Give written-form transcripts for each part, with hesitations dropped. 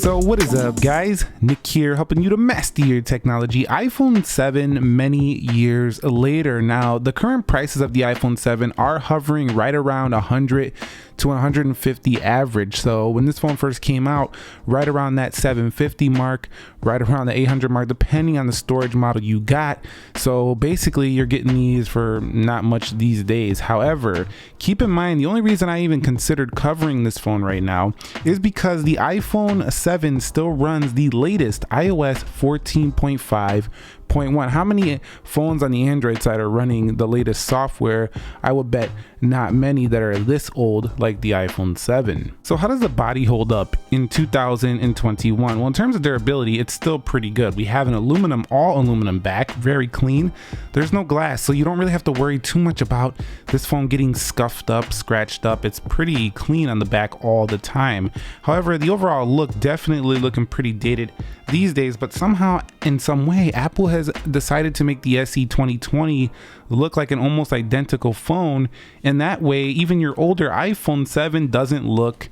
So what is up, guys? Nick here, helping you to master your technology. iPhone 7 many years later. Now, the current prices of the iPhone 7 are hovering right around 100 to 150 average. So when this phone first came out, right around that 750 mark, right around the 800 mark, depending on the storage model you got. So basically you're getting these for not much these days. However, keep in mind, the only reason I even considered covering this phone right now is because the iPhone 7 still runs the latest iOS 14.5.1. How many phones on the Android side are running the latest software? I would bet not many that are this old like the iPhone 7. So how does the body hold up in 2021? Well, in terms of durability, it's still pretty good. We have an all aluminum back, very clean. There's no glass, so you don't really have to worry too much about this phone getting scuffed up, scratched up. It's pretty clean on the back all the time. However, the overall look definitely looking pretty dated these days, but somehow in some way Apple has decided to make the SE 2020 look like an almost identical phone, and that way even your older iPhone 7 doesn't look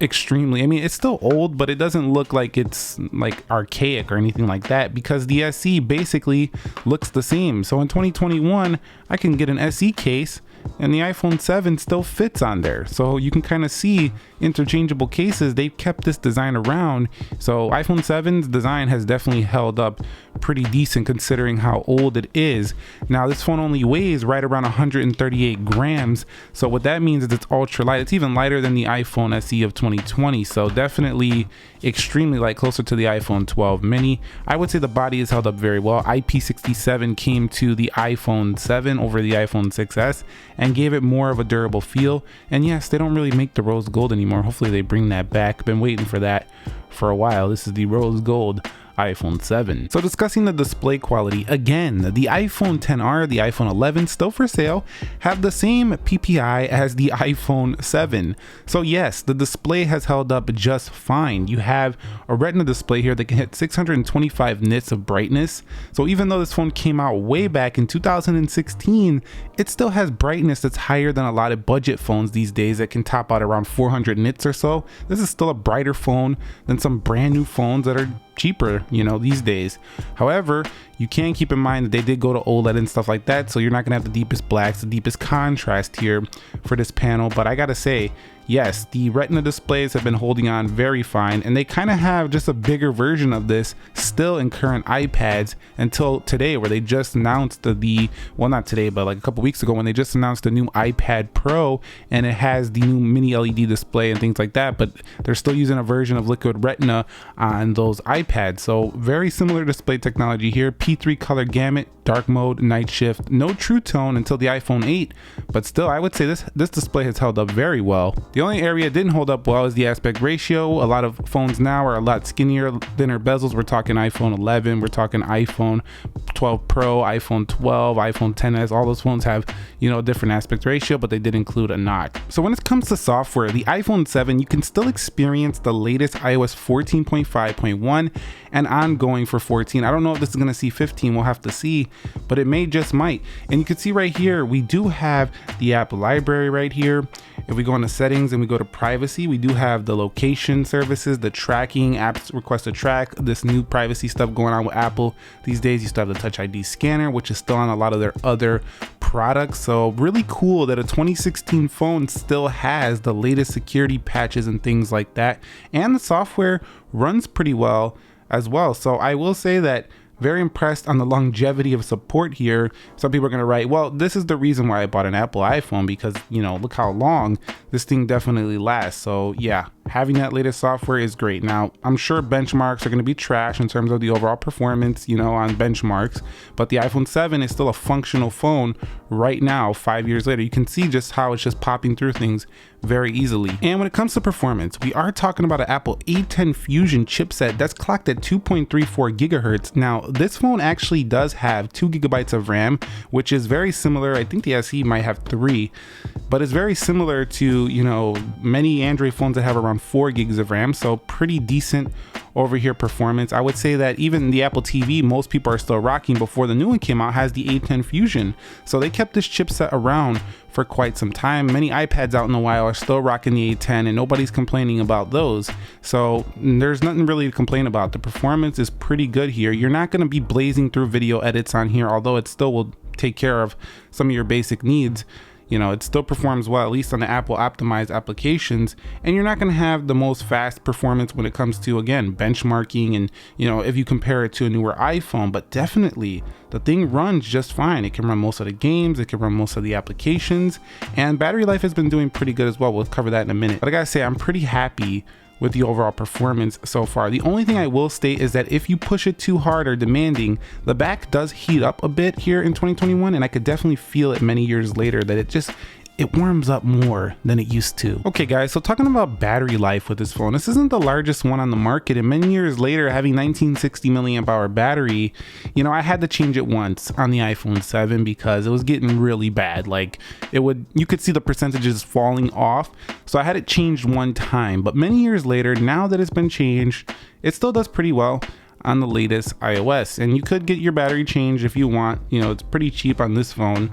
extremely, I mean, it's still old, but it doesn't look like it's like archaic or anything like that, because the SE basically looks the same. So in 2021 I can get an SE case and the iPhone 7 still fits on there. So you can kind of see interchangeable cases. They've kept this design around. So iPhone 7's design has definitely held up pretty decent considering how old it is. Now this phone only weighs right around 138 grams. So what that means is it's ultra light. It's even lighter than the iPhone SE of 2020. So definitely extremely light, closer to the iPhone 12 mini. I would say the body is held up very well. IP67 came to the iPhone 7 over the iPhone 6s and gave it more of a durable feel. And yes, they don't really make the rose gold anymore. Hopefully they bring that back. Been waiting for that for a while. This is the rose gold iPhone 7. So discussing the display quality, again, the iPhone XR, the iPhone 11, still for sale, have the same PPI as the iPhone 7. So yes, the display has held up just fine. You have a Retina display here that can hit 625 nits of brightness. So even though this phone came out way back in 2016, it still has brightness that's higher than a lot of budget phones these days that can top out around 400 nits or so. This is still a brighter phone than some brand new phones that are cheaper, you know, these days. However, you can keep in mind that they did go to OLED and stuff like that, so you're not gonna have the deepest blacks, the deepest contrast here for this panel. But I gotta say, yes, the Retina displays have been holding on very fine, and they kind of have just a bigger version of this still in current iPads until today, where they just announced well, not today, but like a couple weeks ago, when they just announced the new iPad Pro, and it has the new mini LED display and things like that, but they're still using a version of Liquid Retina on those iPads. So very similar display technology here. P3 color gamut, dark mode, night shift, no true tone until the iPhone 8, but still I would say this display has held up very well. The only area it didn't hold up well is the aspect ratio. A lot of phones now are a lot skinnier, thinner bezels. We're talking iPhone 11, we're talking iPhone 12 Pro, iPhone 12, iPhone 10s. All those phones have, you know, a different aspect ratio, but they did include a notch. So when it comes to software, the iPhone 7, you can still experience the latest iOS 14.5.1 and ongoing for 14. I don't know if this is going to see 15, we'll have to see, but it just might. And you can see right here, we do have the app library right here. If we go into settings and we go to privacy, we do have the location services, the tracking, apps request to track, this new privacy stuff going on with Apple these days. You still have the Touch ID scanner, which is still on a lot of their other products. So really cool that a 2016 phone still has the latest security patches and things like that. And the software runs pretty well as well. So I will say that very impressed on the longevity of support here. Some people are going to write, well, this is the reason why I bought an Apple iPhone, because, you know, look how long this thing definitely lasts. So yeah, having that latest software is great. Now, I'm sure benchmarks are going to be trash in terms of the overall performance, you know, on benchmarks, but the iPhone 7 is still a functional phone right now, 5 years later. You can see just how it's just popping through things very easily. And when it comes to performance, we are talking about an Apple A10 Fusion chipset that's clocked at 2.34 gigahertz. Now, this phone actually does have 2 gigabytes of RAM, which is very similar. I think the SE might have 3, but it's very similar to, you know, many Android phones that have around 4 gigs of RAM. So pretty decent over here performance, I would say that even the Apple TV most people are still rocking before the new one came out has the A10 Fusion. So they kept this chipset around for quite some time. Many iPads out in the wild are still rocking the A10 and nobody's complaining about those. So there's nothing really to complain about. The performance is pretty good here. You're not going to be blazing through video edits on here, although it still will take care of some of your basic needs. You know, it still performs well, at least on the Apple optimized applications, and you're not going to have the most fast performance when it comes to, again, benchmarking and, you know, if you compare it to a newer iPhone. But definitely the thing runs just fine. It can run most of the games, it can run most of the applications, and battery life has been doing pretty good as well. We'll cover that in a minute, but I gotta say, I'm pretty happy with the overall performance so far. The only thing I will state is that if you push it too hard or demanding, the back does heat up a bit here in 2021, and I could definitely feel it many years later that it warms up more than it used to. Okay guys, so talking about battery life with this phone, this isn't the largest one on the market, and many years later, having 1960 milliamp hour battery, you know, I had to change it once on the iPhone 7 because it was getting really bad. Like you could see the percentages falling off. So I had it changed one time, but many years later, now that it's been changed, it still does pretty well on the latest iOS, and you could get your battery changed if you want. You know, it's pretty cheap on this phone.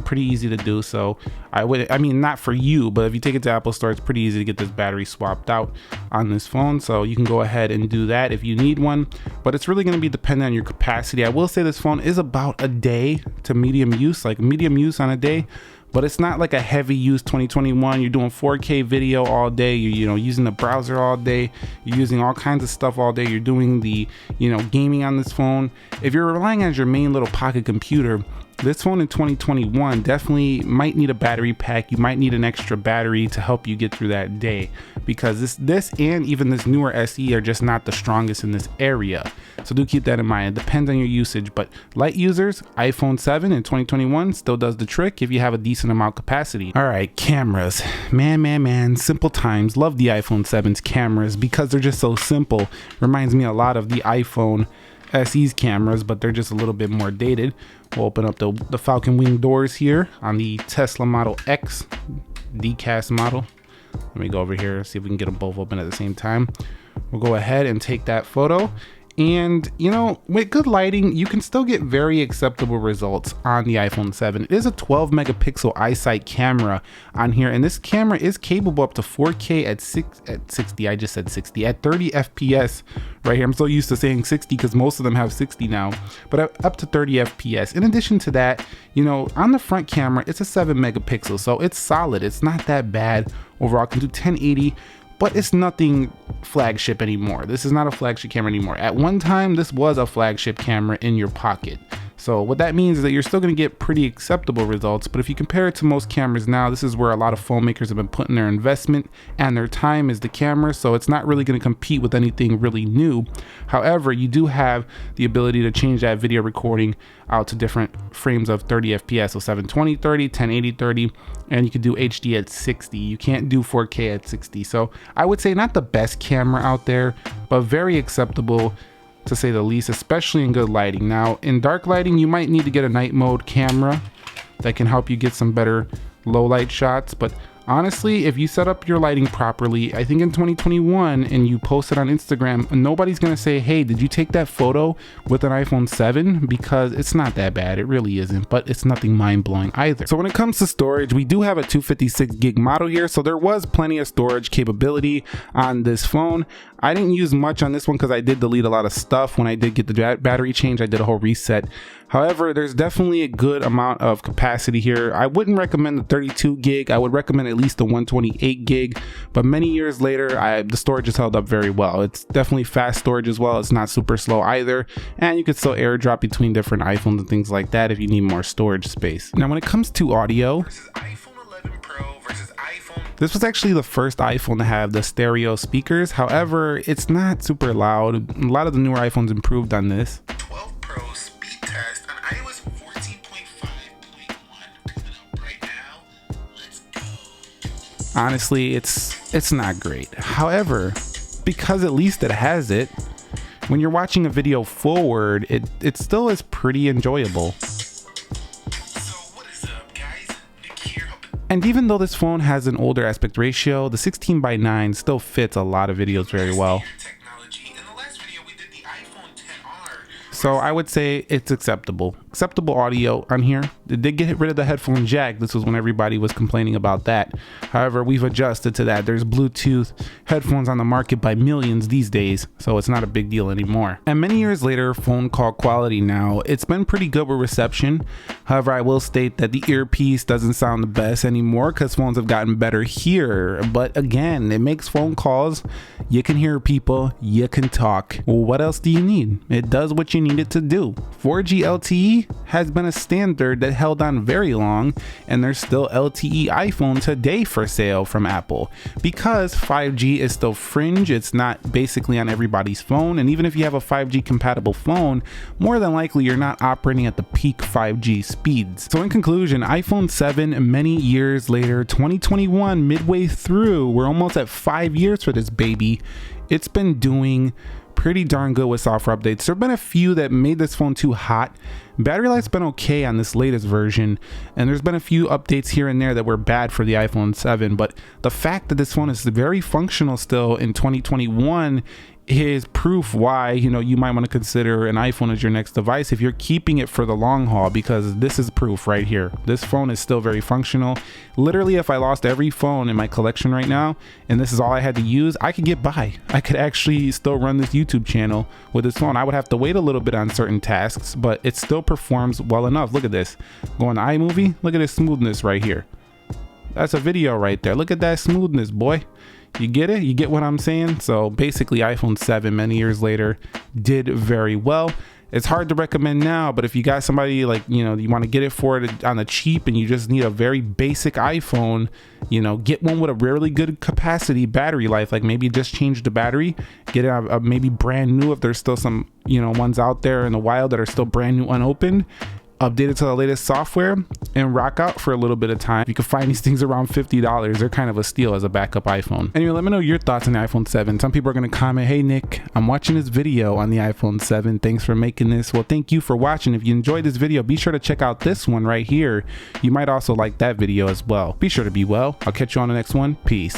Pretty easy to do. So I mean, not for you, but if you take it to Apple Store, it's pretty easy to get this battery swapped out on this phone. So you can go ahead and do that if you need one, but it's really going to be dependent on your capacity. I will say this phone is about a day to medium use, like medium use on a day, but it's not like a heavy use 2021. You're doing 4K video all day. You know, using the browser all day. You're using all kinds of stuff all day. You're doing the, you know, gaming on this phone. If you're relying on your main little pocket computer, this phone in 2021 definitely might need a battery pack. You might need an extra battery to help you get through that day, because this and even this newer SE are just not the strongest in this area. So do keep that in mind. It depends on your usage, but light users, iPhone 7 in 2021 still does the trick if you have a decent amount of capacity. All right, cameras. Man, simple times. Love the iPhone 7's cameras because they're just so simple. Reminds me a lot of the iPhone SE's cameras, but they're just a little bit more dated. We'll open up the Falcon Wing doors here on the Tesla Model X decast model. Let me go over here, see if we can get them both open at the same time. We'll go ahead and take that photo. And you know, with good lighting, you can still get very acceptable results on the iPhone 7. It is a 12 megapixel iSight camera on here, and this camera is capable up to 4K at 60. I just said 60 at 30 FPS right here. I'm so used to saying 60 because most of them have 60 now, but up to 30 FPS. In addition to that, you know, on the front camera, it's a 7 megapixel, so it's solid. It's not that bad overall. It can do 1080. But it's nothing flagship anymore. This is not a flagship camera anymore. At one time, this was a flagship camera in your pocket. So what that means is that you're still going to get pretty acceptable results, but if you compare it to most cameras now, this is where a lot of phone makers have been putting their investment and their time is the camera, so it's not really going to compete with anything really new. However, you do have the ability to change that video recording out to different frames of 30 FPS, so 720 30, 1080 30, and you can do HD at 60. You can't do 4K at 60. So I would say not the best camera out there, but very acceptable to say the least, especially in good lighting. Now, in dark lighting, you might need to get a night mode camera that can help you get some better low light shots, but honestly, if you set up your lighting properly, I think in 2021 and you post it on Instagram, nobody's gonna say, hey, did you take that photo with an iPhone 7? Because it's not that bad. It really isn't, but it's nothing mind-blowing either. So when it comes to storage, we do have a 256 gig model here, so there was plenty of storage capability on this phone. I didn't use much on this one because I did delete a lot of stuff. When I did get the battery change, I did a whole reset. However, there's definitely a good amount of capacity here. I wouldn't recommend the 32 gig. I would recommend at least the 128 gig, but many years later, the storage has held up very well. It's definitely fast storage as well. It's not super slow either, and you could still airdrop between different iPhones and things like that if you need more storage space. Now, when it comes to audio, this was actually the first iPhone to have the stereo speakers. However, it's not super loud. A lot of the newer iPhones improved on this. 12 Pro speed test on iOS 14.5.1 right now. Let's go. Honestly, it's not great. However, because at least it has it, when you're watching a video forward, it still is pretty enjoyable. And even though this phone has an older aspect ratio, the 16:9 still fits a lot of videos very well. So I would say it's acceptable audio on here. They did get rid of the headphone jack. This was when everybody was complaining about that. However, we've adjusted to that. There's Bluetooth headphones on the market by millions these days, so it's not a big deal anymore. And many years later, phone call quality now, it's been pretty good with reception. However, I will state that the earpiece doesn't sound the best anymore because phones have gotten better here. But again, it makes phone calls. You can hear people, you can talk. Well, what else do you need? It does what you need it to do. 4G LTE has been a standard that held on very long, and there's still LTE iPhone today for sale from Apple because 5G is still fringe. It's not basically on everybody's phone, and even if you have a 5G compatible phone, more than likely you're not operating at the peak 5G speeds. So in conclusion, iPhone 7 many years later, 2021, midway through, we're almost at 5 years for this baby. It's been doing pretty darn good with software updates. There have been a few that made this phone too hot. Battery life's been okay on this latest version, and there's been a few updates here and there that were bad for the iPhone 7, but the fact that this phone is very functional still in 2021 is proof why, you know, you might want to consider an iPhone as your next device if you're keeping it for the long haul, because this is proof right here. This phone is still very functional. Literally, if I lost every phone in my collection right now and this is all I had to use, I could get by. I could actually still run this YouTube channel with this phone. I would have to wait a little bit on certain tasks, but it still performs well enough. Look at this. Going to iMovie, look at this smoothness right here. That's a video right there. Look at that smoothness, boy. You get it? You get what I'm saying? So basically iPhone 7 many years later did very well. It's hard to recommend now, but if you got somebody like, you know, you want to get it for it on the cheap and you just need a very basic iPhone, you know, get one with a really good capacity battery life. Like maybe just change the battery, get it a maybe brand new if there's still some, you know, ones out there in the wild that are still brand new unopened. Update it to the latest software and rock out for a little bit of time. You can find these things around $50. They're kind of a steal as a backup iPhone. Anyway, let me know your thoughts on the iPhone 7. Some people are going to comment, hey Nick, I'm watching this video on the iPhone 7. Thanks for making this. Well, thank you for watching. If you enjoyed this video, be sure to check out this one right here. You might also like that video as well. Be sure to be well. I'll catch you on the next one. Peace.